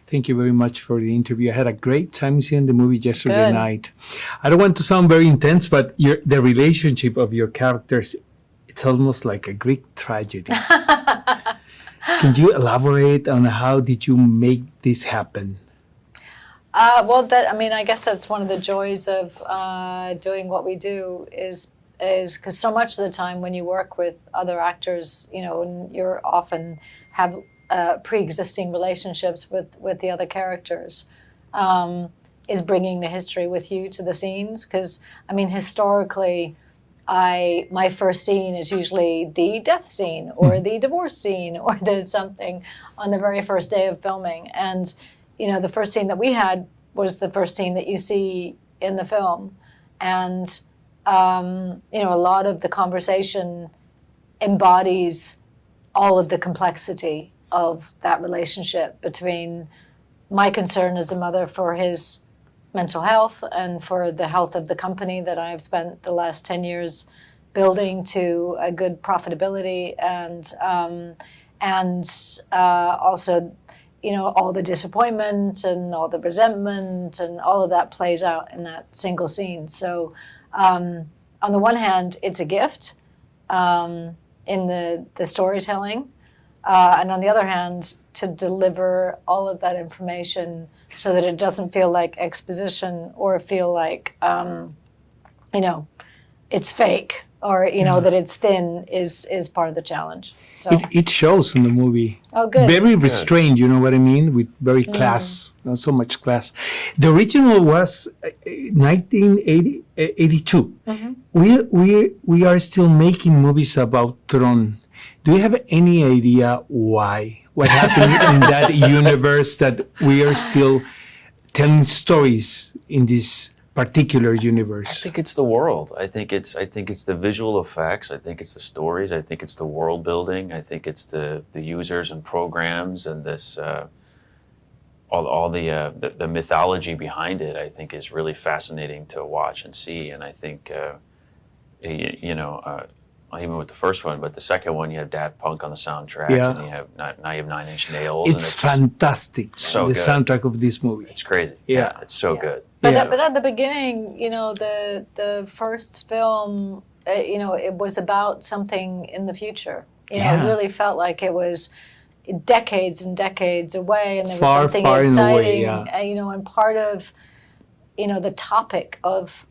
Thank you very much for the interview. I had a great time seeing the movie yesterday Good. night. I don't want to sound very intense, but the relationship of your characters, it's almost like a Greek tragedy. Can you elaborate on how did you make this happen? I guess that's one of the joys of doing what we do is because so much of the time when you work with other actors, and you're often have pre-existing relationships with the other characters, is bringing the history with you to the scenes. Because, historically, my first scene is usually the death scene or the divorce scene or the something on the very first day of filming. And, the first scene that we had was the first scene that you see in the film. And, a lot of the conversation embodies all of the complexity of that relationship between my concern as a mother for his mental health and for the health of the company that I've spent the last 10 years building to a good profitability, and also, all the disappointment and all the resentment and all of that plays out in that single scene. So on the one hand, it's a gift in the storytelling, and on the other hand, to deliver all of that information so that it doesn't feel like exposition or feel like, it's fake or, that it's thin is part of the challenge. So It shows in the movie. Oh, good. Very restrained, you know what I mean? With very class, not so much class. The original was 1982. We are still making movies about TRON. Do you have any idea why? What happened in that universe that we are still telling stories in this particular universe? I think it's the world. I think it's the visual effects. I think it's the stories. I think it's the world building. I think it's the users and programs and this all the mythology behind it. I think is really fascinating to watch and see. And I think even with the first one, but the second one, you have Daft Punk on the soundtrack, and you have now you have 9 Inch Nails. It's fantastic. So the good. Soundtrack of this movie. It's crazy. Yeah. It's so good. But, Yeah. but at the beginning, the first film, it was about something in the future. It really felt like it was decades and decades away, and there was something far exciting. away, And part of, the topic of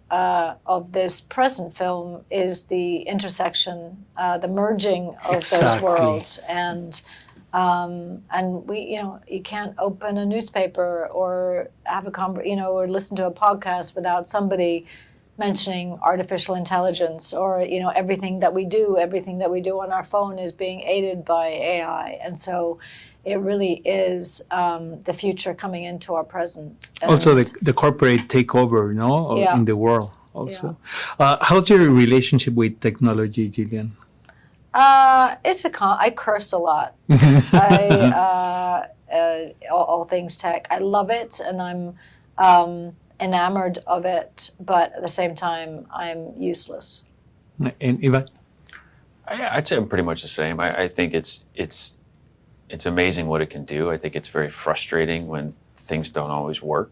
this present film is the intersection, the merging of those worlds, and we, you can't open a newspaper or have or listen to a podcast without somebody mentioning artificial intelligence, or everything that we do on our phone is being aided by AI, and so it really is the future coming into our present. And also, the corporate takeover, in the world. Also, how's your relationship with technology, Gillian? I curse a lot. All things tech. I love it, and I'm enamored of it, but at the same time, I'm useless. And Ivan? I'd say I'm pretty much the same. I think it's amazing what it can do. I think it's very frustrating when things don't always work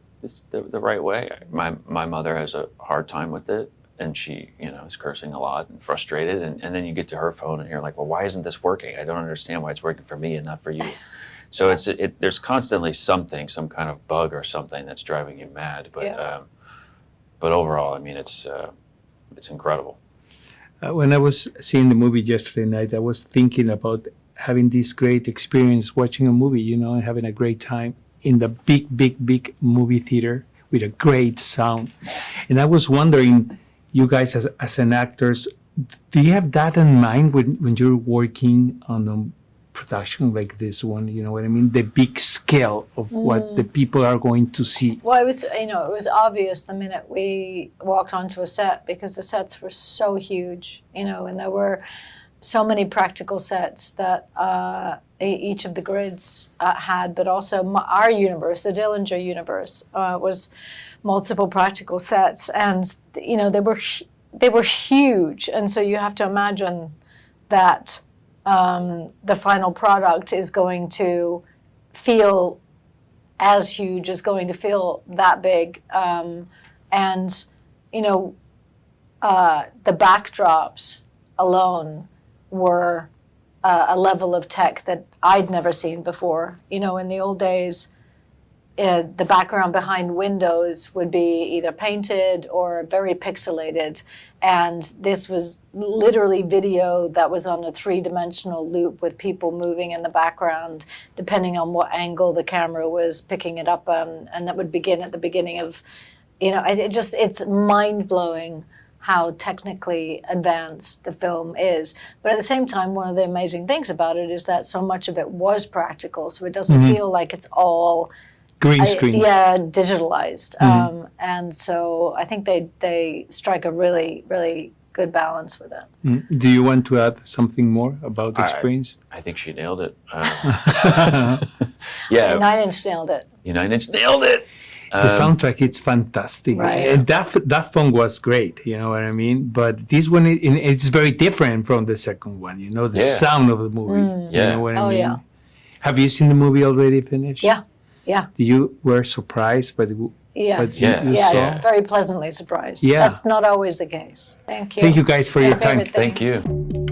the right way. My mother has a hard time with it, and she is cursing a lot and frustrated, and then you get to her phone and you're like, well, why isn't this working? I don't understand why it's working for me and not for you. So there's constantly some kind of bug or something that's driving you mad. But overall, it's incredible. When I was seeing the movie yesterday night, I was thinking about having this great experience watching a movie, and having a great time in the big movie theater with a great sound. And I was wondering, you guys as an actors, do you have that in mind when you're working on a production like this one? You know what I mean? The big scale of what the people are going to see. Well, it was obvious the minute we walked onto a set, because the sets were so huge, and there were so many practical sets that each of the grids had, but also our universe, the Dillinger universe, was multiple practical sets, and they were huge, and so you have to imagine that the final product is going to feel as huge is going to feel that big. And, you know, the backdrops alone were a level of tech that I'd never seen before. You know, in the old days, the background behind windows would be either painted or very pixelated. And this was literally video that was on a 3-dimensional loop with people moving in the background, depending on what angle the camera was picking it up on. And that would begin at the beginning of, you know, it's mind-blowing how technically advanced the film is. But at the same time, one of the amazing things about it is that so much of it was practical. So it doesn't feel like it's all Green screen. digitalized. And so I think they strike a really, really good balance with it. Do you want to add something more about the experience? I think she nailed it. Yeah. 9 Inch nailed it. 9 Inch nailed it. The soundtrack, it's fantastic. Right. And that phone was great, you know what I mean? But this one, it's very different from the second one, you know, the sound of the movie. Yeah. You know what I mean? Yeah. Have you seen the movie already finished? Yeah. Yeah. You were surprised, but Yes. you Yes. saw? Very pleasantly surprised. Yeah. That's not always the case. Thank you. Thank you guys for your My time. favorite thing. Thank you.